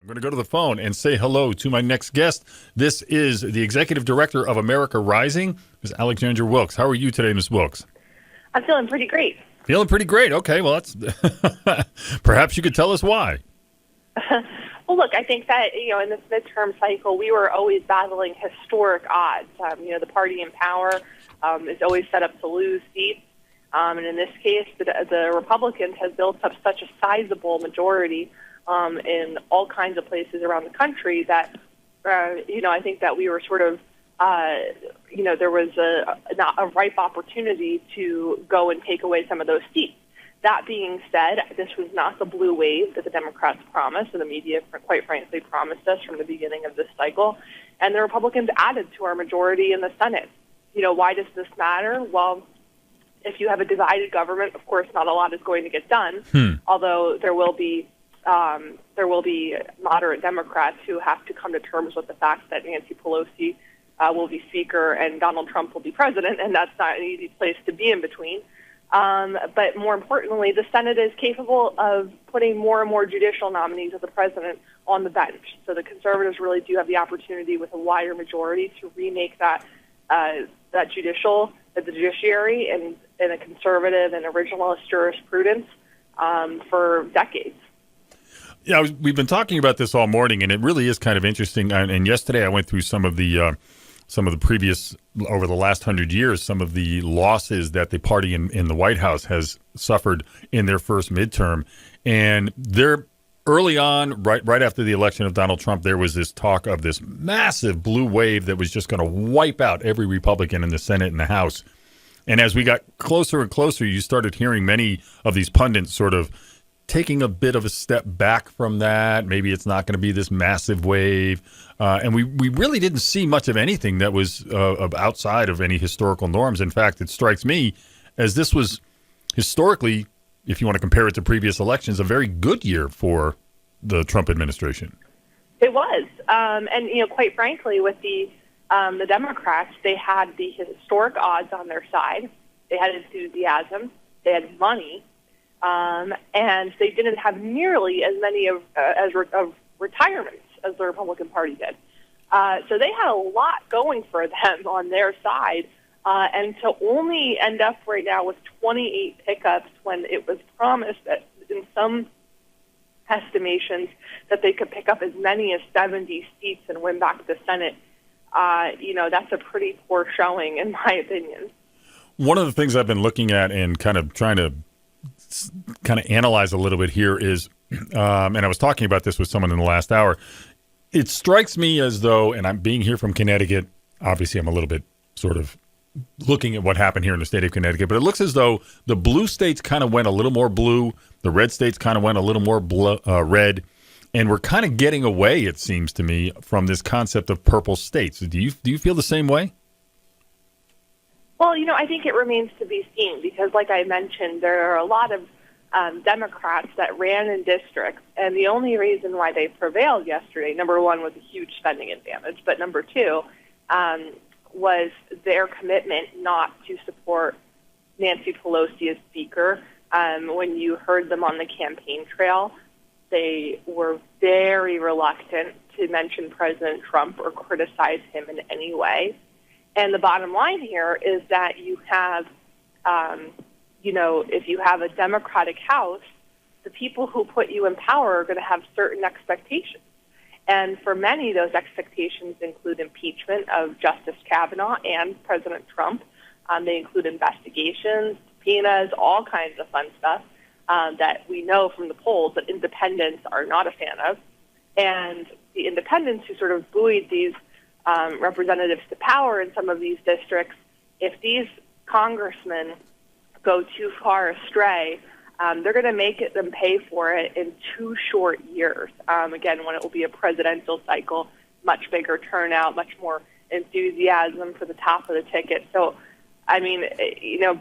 I'm going to go to the phone and say hello to my next guest. This is the Executive Director of America Rising, Ms. Alexandra Wilkes. How are you today, Ms. Wilkes? I'm feeling pretty great. Feeling pretty great. Okay, well, that's perhaps you could tell us why. Well, look, I think that, in this midterm cycle, we were always battling historic odds. The party in power is always set up to lose seats. And in this case, the Republicans have built up such a sizable majority in all kinds of places around the country that, I think that we were sort of, there was a ripe opportunity to go and take away some of those seats. That being said, this was not the blue wave that the Democrats promised, and the media, quite frankly, promised us from the beginning of this cycle. And the Republicans added to our majority in the Senate. Why does this matter? Well, if you have a divided government, of course, not a lot is going to get done, although there will be moderate Democrats who have to come to terms with the fact that Nancy Pelosi will be Speaker and Donald Trump will be President, and that's not an easy place to be in between. But more importantly, the Senate is capable of putting more and more judicial nominees of the president on the bench. So the conservatives really do have the opportunity with a wider majority to remake the judiciary in a conservative and originalist jurisprudence for decades. Yeah, we've been talking about this all morning, and it really is kind of interesting. And yesterday I went through some of the previous, over the last 100 years, some of the losses that the party in the White House has suffered in their first midterm. And they're early on, right after the election of Donald Trump, there was this talk of this massive blue wave that was just going to wipe out every Republican in the Senate and the House. And as we got closer and closer, you started hearing many of these pundits sort of taking a bit of a step back from that. Maybe it's not going to be this massive wave. And we really didn't see much of anything that was outside of any historical norms. In fact, it strikes me as this was historically, if you want to compare it to previous elections, a very good year for the Trump administration. It was. And quite frankly, with the Democrats, they had the historic odds on their side. They had enthusiasm. They had money. And they didn't have nearly as many of retirements as the Republican Party did. So they had a lot going for them on their side. And to only end up right now with 28 pickups when it was promised that in some estimations that they could pick up as many as 70 seats and win back the Senate, that's a pretty poor showing, in my opinion. One of the things I've been looking at and kind of trying to analyze a little bit here is, and I was talking about this with someone in the last hour, it strikes me as though, and I'm being here from Connecticut, obviously I'm a little bit sort of looking at what happened here in the state of Connecticut, but it looks as though the blue states kind of went a little more blue, the red states kind of went a little more red, and we're kind of getting away, it seems to me, from this concept of purple states. Do you feel the same way? Well, I think it remains to be seen because, like I mentioned, there are a lot of Democrats that ran in districts, and the only reason why they prevailed yesterday, number one, was a huge spending advantage, but number two was their commitment not to support Nancy Pelosi as Speaker. When you heard them on the campaign trail, they were very reluctant to mention President Trump or criticize him in any way. And the bottom line here is that you have, if you have a Democratic House, the people who put you in power are going to have certain expectations. And for many, those expectations include impeachment of Justice Kavanaugh and President Trump. They include investigations, subpoenas, all kinds of fun stuff that we know from the polls that independents are not a fan of. And the independents who sort of buoyed these representatives to power in some of these districts, if these congressmen go too far astray, they're going to make them pay for it in 2 short years. Again, when it will be a presidential cycle, much bigger turnout, much more enthusiasm for the top of the ticket. So, I mean,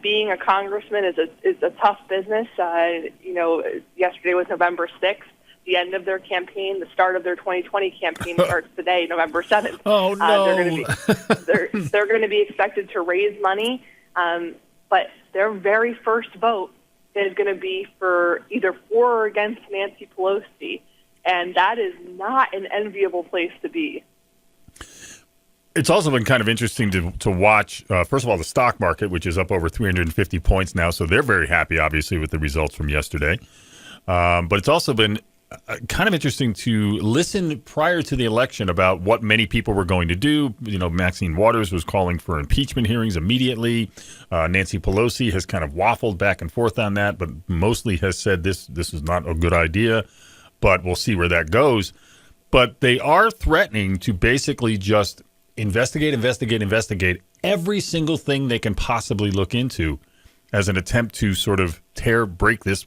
being a congressman is a tough business. Yesterday was November 6th. The end of their campaign, the start of their 2020 campaign starts today, November 7th. Oh no! They're going to be expected to raise money, but their very first vote is going to be for either for or against Nancy Pelosi, And that is not an enviable place to be. It's also been kind of interesting to watch, first of all, the stock market, which is up over 350 points now. So they're very happy, obviously, with the results from yesterday. But it's also been kind of interesting to listen prior to the election about what many people were going to do. You know, Maxine Waters was calling for impeachment hearings immediately. Nancy Pelosi has kind of waffled back and forth on that, but mostly has said this is not a good idea. But we'll see where that goes. But they are threatening to basically just investigate every single thing they can possibly look into as an attempt to sort of bring this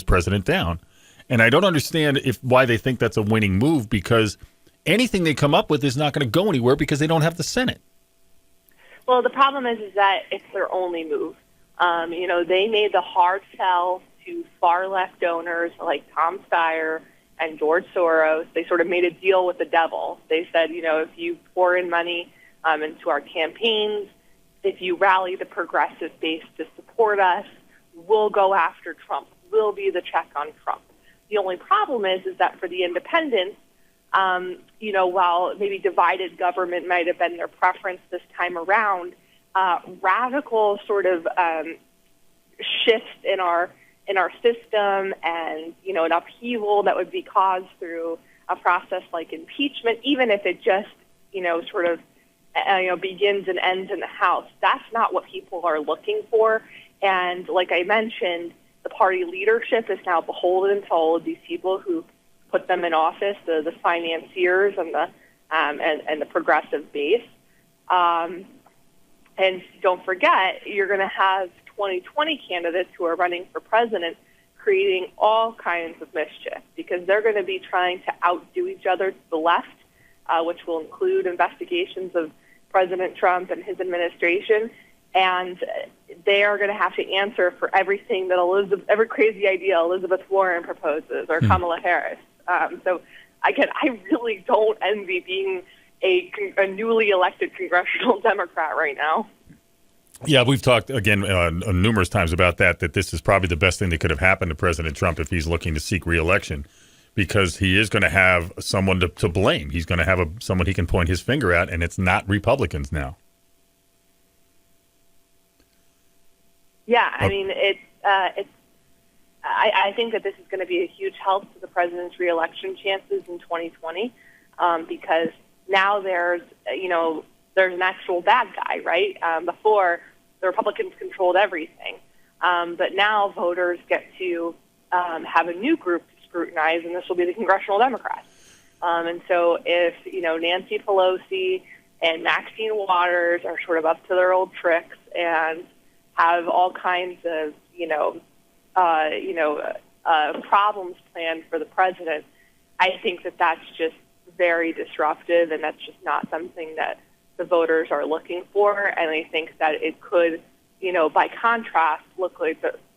president down. And I don't understand why they think that's a winning move, because anything they come up with is not going to go anywhere because they don't have the Senate. Well, the problem is that it's their only move. They made the hard sell to far left donors like Tom Steyer and George Soros. They sort of made a deal with the devil. They said, if you pour in money into our campaigns, if you rally the progressive base to support us, we'll go after Trump. We'll be the check on Trump. The only problem is that for the independents, while maybe divided government might have been their preference this time around, radical sort of shifts in our system and, an upheaval that would be caused through a process like impeachment, even if it just, begins and ends in the House. That's not what people are looking for. And like I mentioned, the party leadership is now beholden to all of these people who put them in office, the financiers and the progressive base. And don't forget, you're going to have 2020 candidates who are running for president creating all kinds of mischief because they're going to be trying to outdo each other to the left, which will include investigations of President Trump and his administration. And they are going to have to answer for everything that every crazy idea Elizabeth Warren proposes or Kamala Harris. So I really don't envy being a newly elected congressional Democrat right now. Yeah, we've talked, again, numerous times about that this is probably the best thing that could have happened to President Trump if he's looking to seek re-election, because he is going to have someone to blame. He's going to have someone he can point his finger at, and it's not Republicans now. Yeah, I mean, I think that this is going to be a huge help to the president's re-election chances in 2020 because now there's an actual bad guy, right? Before, the Republicans controlled everything. But now voters get to have a new group to scrutinize, and this will be the congressional Democrats. And so if, Nancy Pelosi and Maxine Waters are sort of up to their old tricks and have all kinds of, problems planned for the president, I think that that's just very disruptive, and that's just not something that the voters are looking for. And I think that it could, by contrast,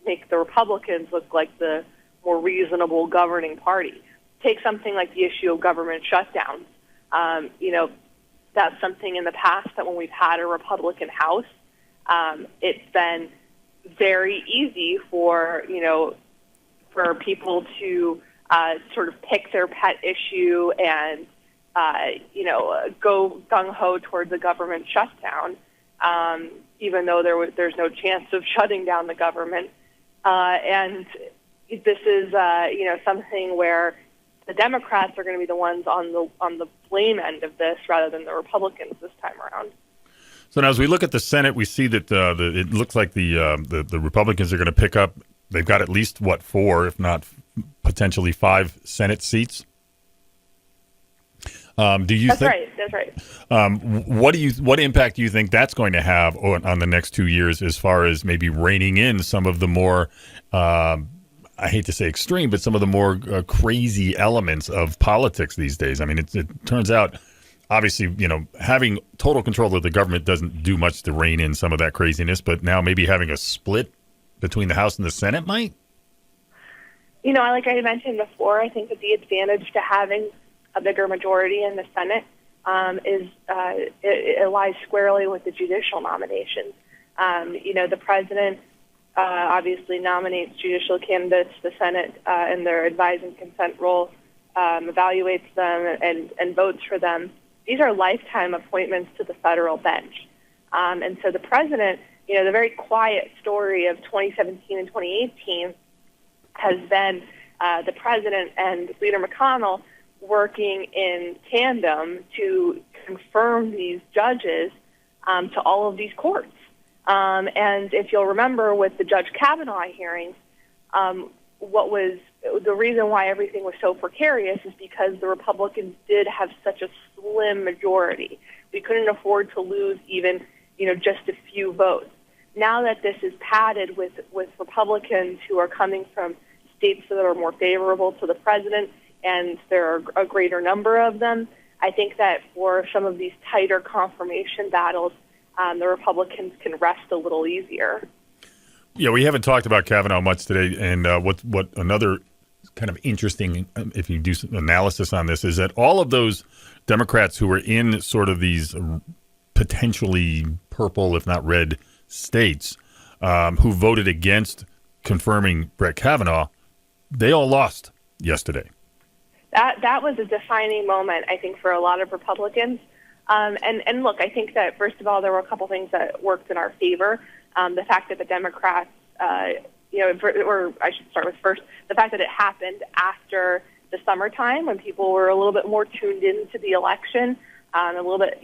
make the Republicans look like the more reasonable governing party. Take something like the issue of government shutdowns. That's something in the past that when we've had a Republican House, it's been very easy for people to sort of pick their pet issue and go gung-ho towards a government shutdown, even though there's no chance of shutting down the government. And this is something where the Democrats are going to be the ones on the blame end of this rather than the Republicans this time around. So now, as we look at the Senate, we see that it looks like the Republicans are going to pick up. They've got at least 4, if not potentially 5 Senate seats. Do you That's think? Right. That's right. What impact do you think that's going to have on the next 2 years, as far as maybe reining in some of the more, I hate to say extreme, but some of the more crazy elements of politics these days? I mean, it turns out, obviously, having total control of the government doesn't do much to rein in some of that craziness, but now maybe having a split between the House and the Senate might? Like I mentioned before, I think that the advantage to having a bigger majority in the Senate it lies squarely with the judicial nominations. The president obviously nominates judicial candidates, the Senate in their advise and consent role, evaluates them and votes for them, these are lifetime appointments to the federal bench. And so the president, the very quiet story of 2017 and 2018 has been the president and Leader McConnell working in tandem to confirm these judges to all of these courts. And if you'll remember with the Judge Kavanaugh hearings, what was the reason why everything was so precarious is because the Republicans did have such a slim majority. We couldn't afford to lose even, just a few votes. Now that this is padded with Republicans who are coming from states that are more favorable to the president, and there are a greater number of them, I think that for some of these tighter confirmation battles, the Republicans can rest a little easier. Yeah, we haven't talked about Kavanaugh much today, and what another kind of interesting, if you do some analysis on this, is that all of those Democrats who were in sort of these potentially purple, if not red, states who voted against confirming Brett Kavanaugh, they all lost yesterday. That was a defining moment, I think, for a lot of Republicans. And look, I think that, first of all, there were a couple things that worked in our favor. The fact that the Democrats, or I should start with first, the fact that it happened after the summertime when people were a little bit more tuned into the election, a little bit,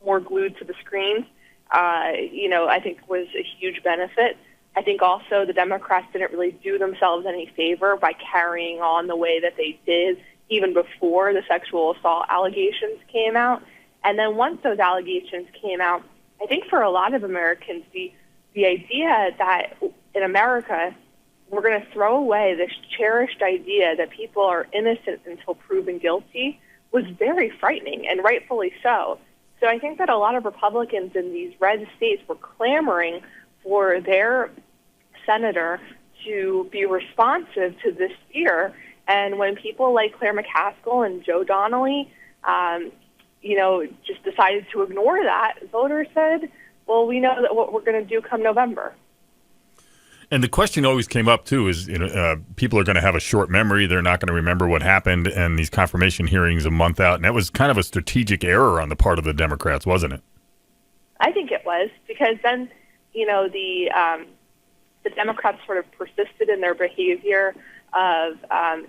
more glued to the screens, I think was a huge benefit. I think also the Democrats didn't really do themselves any favor by carrying on the way that they did even before the sexual assault allegations came out. And then once those allegations came out, I think for a lot of Americans, the idea that in America we're going to throw away this cherished idea that people are innocent until proven guilty was very frightening, and rightfully so. So I think that a lot of Republicans in these red states were clamoring for their senator to be responsive to this fear. And when people like Claire McCaskill and Joe Donnelly, just decided to ignore that, voters said, well, we know that what we're going to do come November. And the question always came up, too, is people are going to have a short memory. They're not going to remember what happened, and these confirmation hearings a month out. And that was kind of a strategic error on the part of the Democrats, wasn't it? I think it was, because then, the Democrats sort of persisted in their behavior of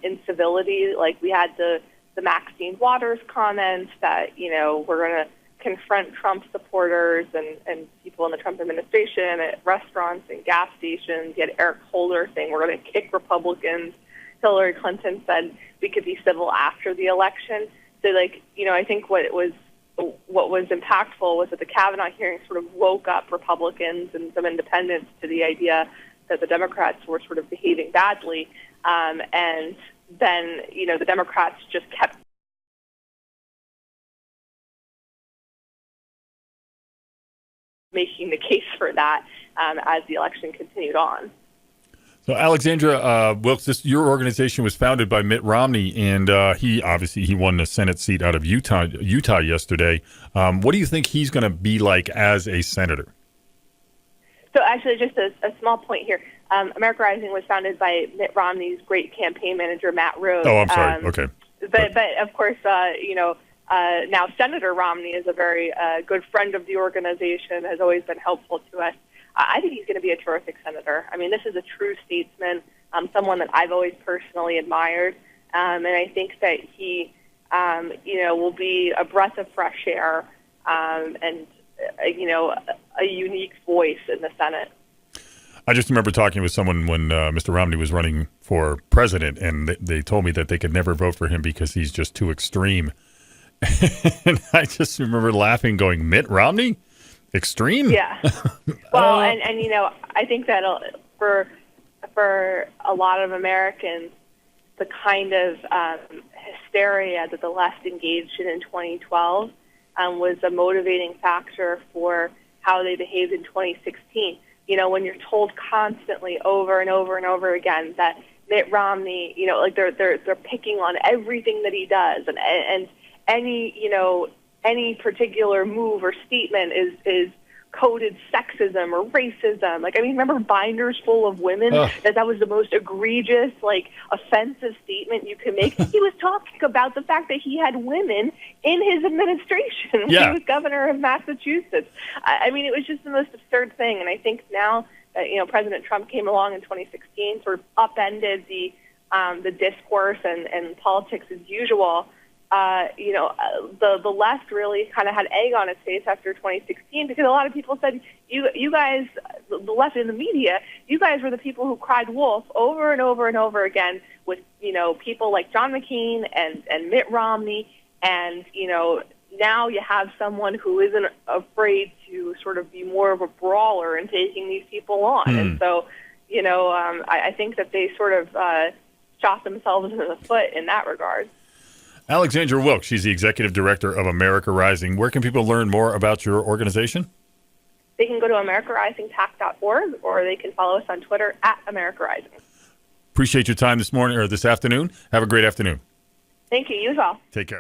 incivility. Like we had the Maxine Waters comments that, we're going to confront Trump supporters and people in the Trump administration at restaurants and gas stations. You had Eric Holder saying we're going to kick Republicans. Hillary Clinton said we could be civil after the election. So, I think what was impactful was that the Kavanaugh hearing sort of woke up Republicans and some independents to the idea that the Democrats were sort of behaving badly. And then, the Democrats just kept making the case for that as the election continued on. So, Alexandra Wilkes, your organization was founded by Mitt Romney, and he won the Senate seat out of Utah yesterday. What do you think he's going to be like as a senator? So, actually, just a small point here. America Rising was founded by Mitt Romney's great campaign manager, Matt Rose. Oh, I'm sorry. Okay. But of course, now Senator Romney is a very good friend of the organization, has always been helpful to us. I think he's going to be a terrific senator. I mean, this is a true statesman, someone that I've always personally admired, and I think that he, will be a breath of fresh air and, a unique voice in the Senate. I just remember talking with someone when Mr. Romney was running for president, and they told me that they could never vote for him because he's just too extreme. And I just remember laughing, going, Mitt Romney? Extreme? Yeah. Well, and I think that for a lot of Americans, the kind of hysteria that the left engaged in 2012 was a motivating factor for how they behaved in 2016. When you're told constantly over and over and over again that Mitt Romney, they're picking on everything that he does, and any particular move or statement is coded sexism or racism. Like, I mean, remember binders full of women? That was the most egregious, like, offensive statement you could make. He was talking about the fact that he had women in his administration when he was governor of Massachusetts. I mean, it was just the most absurd thing. And I think now that, President Trump came along in 2016, sort of upended the discourse and politics as usual. The left really kind of had egg on its face after 2016 because a lot of people said, you guys, the left in the media, you guys were the people who cried wolf over and over and over again with, people like John McCain and Mitt Romney. And, now you have someone who isn't afraid to sort of be more of a brawler in taking these people on. And so, I think that they sort of shot themselves in the foot in that regard. Alexandra Wilkes, she's the executive director of America Rising. Where can people learn more about your organization? They can go to americarisingpac.org, or they can follow us on Twitter at America Rising. Appreciate your time this morning or this afternoon. Have a great afternoon. Thank you. You as well. Take care.